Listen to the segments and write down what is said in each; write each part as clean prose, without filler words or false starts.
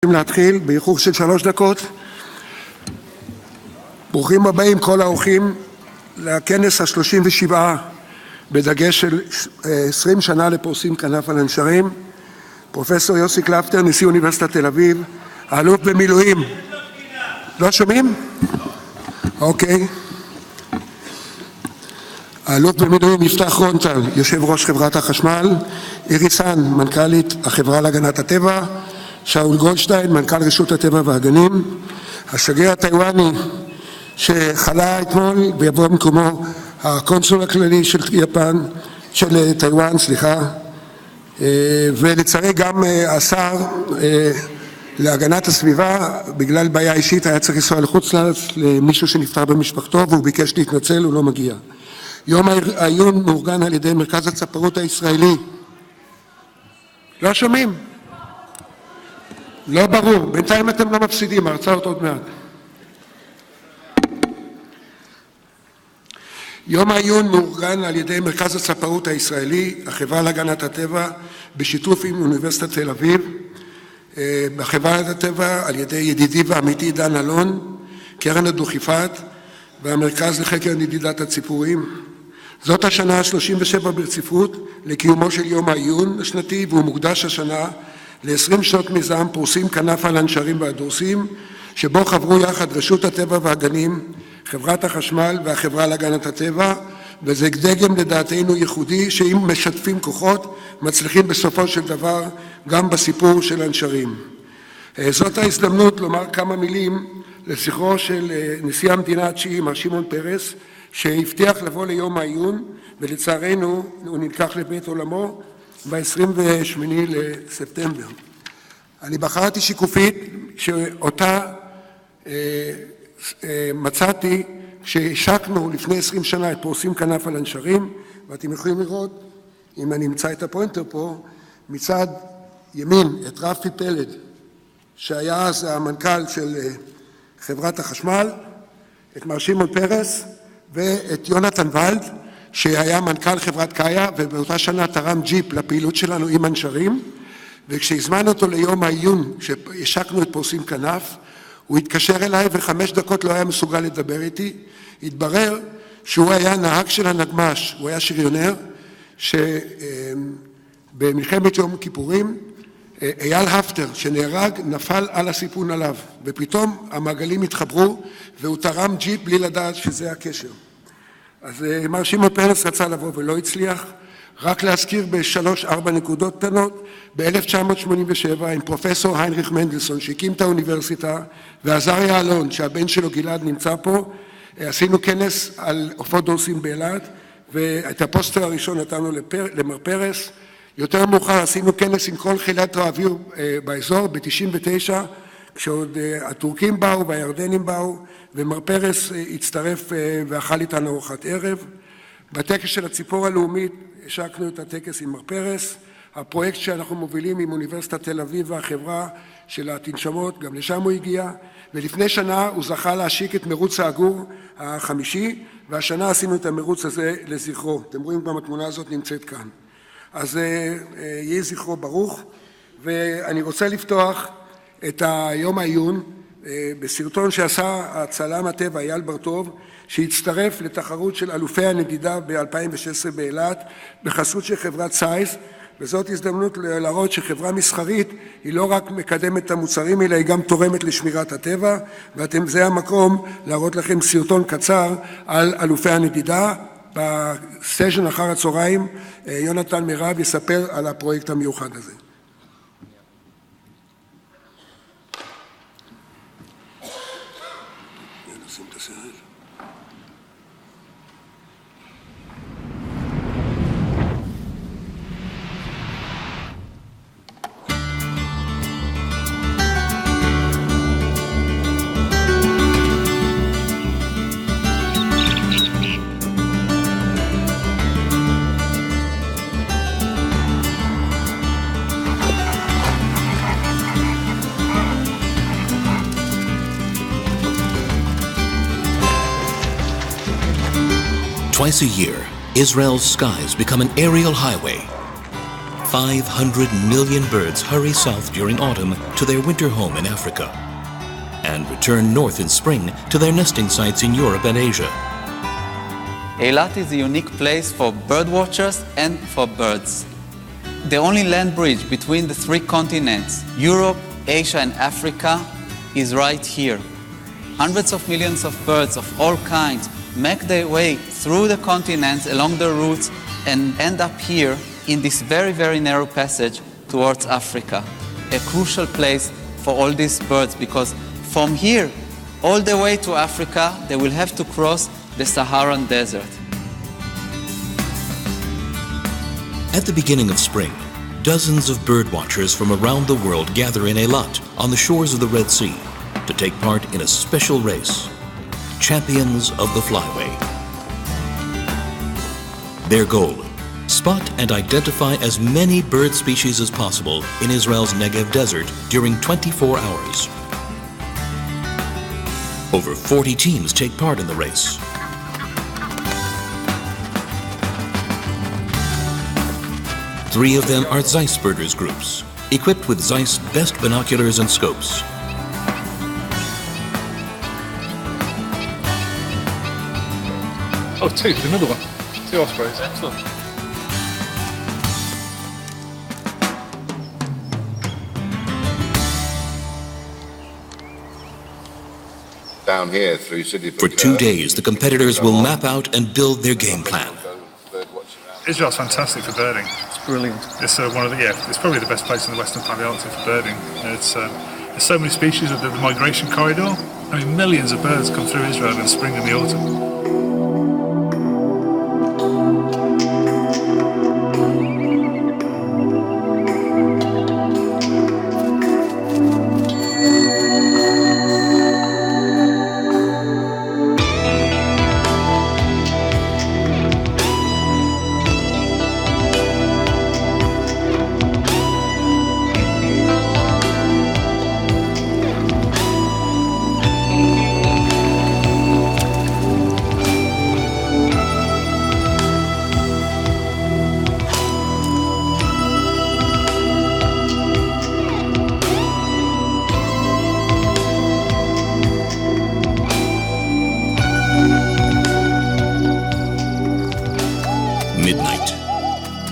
להתחיל באיחור של 3 דקות. ברוכים הבאים כל האורחים לכנס ה-37 בדגש של 20 שנה לפורשים כנף על הנשרים. פרופסור יוסי קלפטר, נשיא אוניבריסטת תל אביב, האלוף במילואים. לא שומעים? אוקיי. האלוף במילואים יפתח רונטל, יושב ראש חברת החשמל, איריסן, מנכ"לית החברה להגנת הטבע, שאול גולדשטיין, מנכ"ל רשות הטבע והגנים, השגריר הטיוואני שחלה אתמול ויבוא במקומו הקונסול הכללי של יפן, של טיוואן, ולצערי גם השר להגנת הסביבה, בגלל בעיה אישית היה צריך לנסוע לחוץ לארץ למישהו שנפטר במשפחתו והוא ביקש להתנצל, הוא לא מגיע. יום העיון מאורגן על ידי מרכז לצפרות הישראלי. לא שומעים? לא ברור, בינתיים אתם לא מפסידים, הרצאות עוד מעט. יום העיון מאורגן על ידי מרכז לצפרות הישראלי, החברה להגנת הטבע, בשיתוף עם אוניבריסטת תל אביב, בחברה להגנת הטבע על ידי ידידי ועמיתי אלון, קרן הדוכיפת והמרכז לחקר נדידת הציפורים. זאת השנה ה-37 ברציפות לקיומו של יום העיון השנתי, והוא מוקדש השנה ל-20 שנות מיזם פורשים כנף על הנשרים והדורסים, שבו חברו יחד רשות הטבע והגנים, חברת החשמל והחברה להגנת הטבע, וזה דגם לדעתנו ייחודי שאם משתפים כוחות מצליחים בסופו של דבר גם בסיפור של הנשרים. זאת ההזדמנות לומר כמה מילים לזכרו של נשיא המדינה התשיעי מר שמעון פרס, שהבטיח לבוא ליום העיון ולצערנו הוא נלקח לבית עולמו ב-28 לספטמבר. אני בחרתי שיקופית שאותה מצאתי כשהשקנו לפני 20 שנה את פורשים כנף על הנשרים, ואתם יכולים לראות, אם אני אמצא את הפוינטר פה, מצד ימין את רפי פלד, שהיה אז המנכ"ל של חברת החשמל, את מר שמעון פרס, ואת יונתן ולד, שהיה מנכ"ל חברת קאיה, ובאותה שנה תרם ג'יפ לפעילות שלנו עם הנשרים, וכשהזמנו אותו ליום העיון, כשהשקנו את פורשים כנף, הוא התקשר אליי ו5 דקות לא היה מסוגל לדבר איתי. התברר שהוא היה נהג של הנגמש, הוא היה שריונר, שבמלחמת יום כיפורים, אייל הפטר שנהרג נפל על הסיפון עליו, ופתאום המעגלים התחברו והוא תרם ג'יפ בלי לדעת שזה הקשר. אז מר שמעון פרס רצה לבוא ולא הצליח. רק להזכיר ב3-4 נקודות קטנות, ב-1987 עם פרופסור היינריך מנדלסון שהקים את האוניברסיטה, ועזריה אלון שהבן שלו גלעד נמצא פה, עשינו כנס על עופות דורסים באילת, ואת הפוסטר הראשון נתנו למר פרס. יותר מאוחר עשינו כנס עם כל חילת האוויר באזור ב-99, כשעוד הטורקים באו והירדנים באו, ומר פרס הצטרף ואכל איתנו ארוחת ערב. בטקס של הציפור הלאומית השקנו את הטקס עם מר פרס, הפרויקט שאנחנו מובילים עם אוניברסיטת תל אביב והחברה של התנשמות, גם לשם הוא הגיע, ולפני שנה הוא זכה להשיק את מרוץ העגור החמישי, והשנה עשינו את המרוץ הזה לזכרו. אתם רואים גם התמונה הזאת נמצאת כאן. אז יהיה זכרו ברוך, ואני רוצה לפתוח את היום העיון בסרטון שעשה הצלם הטבע אייל ברטוב, שהצטרף לתחרות של אלופי הנדידה ב-2016 באילת, בחסות של חברת סייס, וזאת הזדמנות להראות שחברה מסחרית היא לא רק מקדמת את המוצרים, אלא היא גם תורמת לשמירת הטבע, זה המקום להראות לכם סרטון קצר על אלופי הנדידה. בסשן אחר הצהריים יונתן מירב יספר על הפרויקט המיוחד הזה. נשים את הסרט. Twice a year, Israel's skies become an aerial highway. 500 million birds hurry south during autumn to their winter home in Africa and return north in spring to their nesting sites in Europe and Asia. Eilat is a unique place for bird watchers and for birds. The only land bridge between the three continents, Europe, Asia and Africa, is right here. Hundreds of millions of birds of all kinds make their way through the continents along their routes and end up here in this very, very narrow passage towards Africa. A crucial place for all these birds because from here all the way to Africa they will have to cross the Saharan desert. At the beginning of spring, dozens of bird watchers from around the world gather in Eilat on the shores of the Red Sea to take part in a special race, Champions of the Flyway. Their goal, spot and identify as many bird species as possible in Israel's Negev desert during 24 hours. Over 40 teams take part in the race. Three of them are Zeiss birders groups, equipped with Zeiss best binoculars and scopes. Oh, two, another one. Two ospreys, excellent. Down here through City. For 2 days, the competitors will map out and build their game plan. Israel's fantastic for birding. It's brilliant. It's one of the it's probably the best place in the Western Palearctic for birding. It's there's so many species of the migration corridor. I mean, millions of birds come through Israel in spring and the autumn.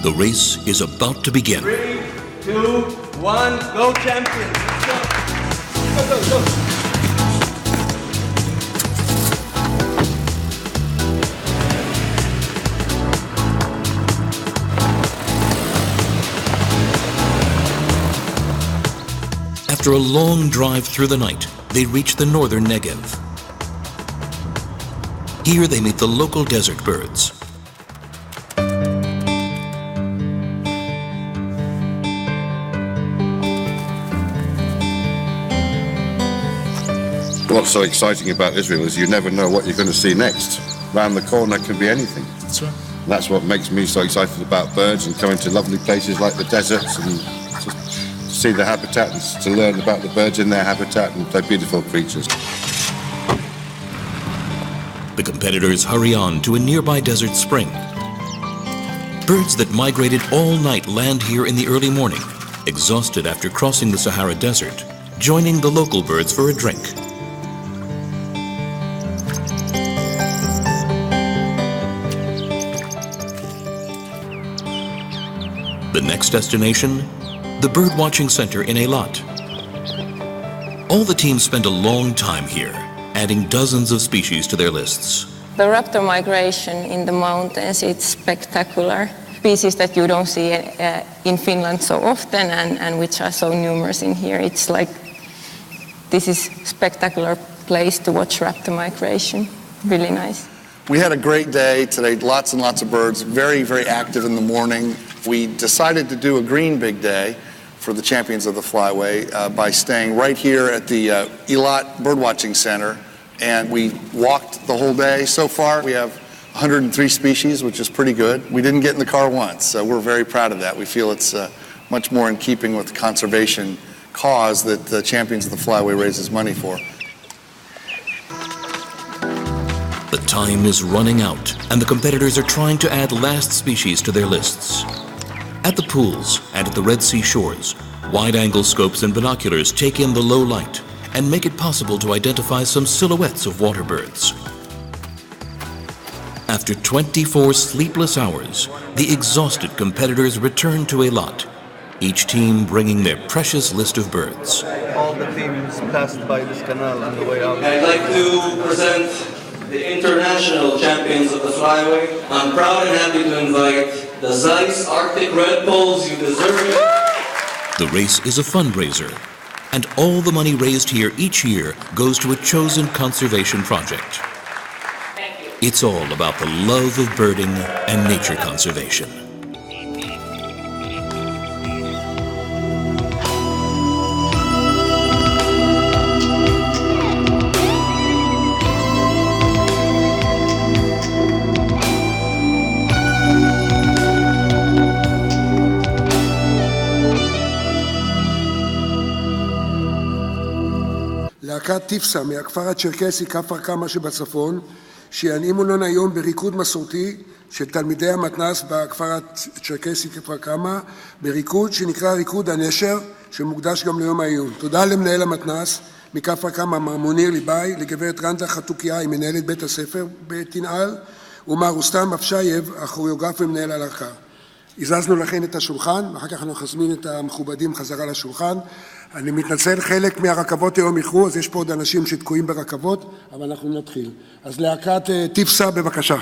The race is about to begin. 3, 2, 1, go champions! Let's go! Go, go, go! After a long drive through the night, they reach the northern Negev. Here they meet the local desert birds. What's so exciting about Israel is you never know what you're going to see next. Round the corner can be anything. That's right. And that's what makes me so excited about birds and coming to lovely places like the deserts and to see the habitat and to learn about the birds in their habitat and their beautiful creatures. The competitors hurry on to a nearby desert spring. Birds that migrated all night land here in the early morning, exhausted after crossing the Sahara Desert, joining the local birds for a drink. The next destination, the birdwatching center in Eilat. All the teams spend a long time here, adding dozens of species to their lists. The raptor migration in the mountains, it's spectacular. Species that you don't see in Finland so often and which are so numerous in here. It's like, this is a spectacular place to watch raptor migration. Really nice. We had a great day today, lots and lots of birds, very, very active in the morning. We decided to do a green big day for the Champions of the Flyway by staying right here at the Eilat Birdwatching Center, and we walked the whole day. So far, we have 103 species, which is pretty good. We didn't get in the car once, so we're very proud of that. We feel it's much more in keeping with the conservation cause that the Champions of the Flyway raises money for. The time is running out, and the competitors are trying to add last species to their lists. At the pools and at the Red Sea shores, wide-angle scopes and binoculars take in the low light and make it possible to identify some silhouettes of water birds. After 24 sleepless hours, the exhausted competitors return to Eilat, each team bringing their precious list of birds. All the teams passed by this canal on the way out. I'd like to present the international champions of the flyway. I'm proud and happy to invite the Zeiss Arctic Red Poles. You deserve it. The race is a fundraiser, and all the money raised here each year goes to a chosen conservation project. It's all about the love of birding and nature conservation. להקת טיפסה מהכפר הצ'רקסי כפר כמה שבצפון, שינעימו לנו היום בריקוד מסורתי של תלמידי המתנ"ס בכפר הצ'רקסי כפר כמה, בריקוד שנקרא ריקוד הנשר, שמוקדש גם ליום העיון. תודה למנהל המתנ"ס מכפר כמה, מר מוניר ליבאי, לגברת רנדה חתוקיה, היא מנהלת בית הספר בתנעל, ומר רוסטם אפשייב, הכוריאוגרף ומנהל הלהקה. הזזנו לכן את השולחן, ואחר כך אנחנו חזמין את המכובדים חזרה לשולחן. אני מתנצל, חלק מהרכבות היום איחרו, אז יש פה עוד אנשים שתקועים ברכבות, אבל אנחנו נתחיל. אז להקת טיפסה, בבקשה.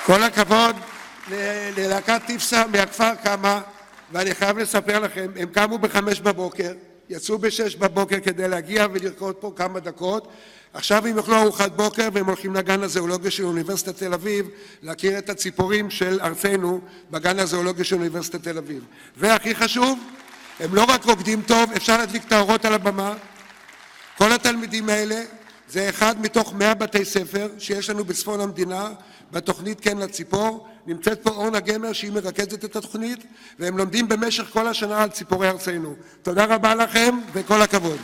כל הכבוד ללהקת טיפסה מהכפר קמה, ואני חייב לספר לכם, הם קמו ב5 בבוקר, יצאו ב6 בבוקר כדי להגיע ולרקוד פה כמה דקות, עכשיו הם יאכלו ארוחת בוקר והם הולכים לגן הזואולוגיה של אוניברסיטת תל אביב, להכיר את הציפורים של ארצנו בגן הזואולוגיה של אוניברסיטת תל אביב. והכי חשוב, הם לא רק רוקדים טוב, אפשר להדליק את האורות על הבמה. כל התלמידים האלה זה אחד מתוך 100 בתי ספר שיש לנו בצפון המדינה, בתוכנית כן לציפור. נמצאת פה אורנה גמר שהיא מרכזת את התוכנית, והם לומדים במשך כל השנה על ציפורי ארצנו. תודה רבה לכם וכל הכבוד.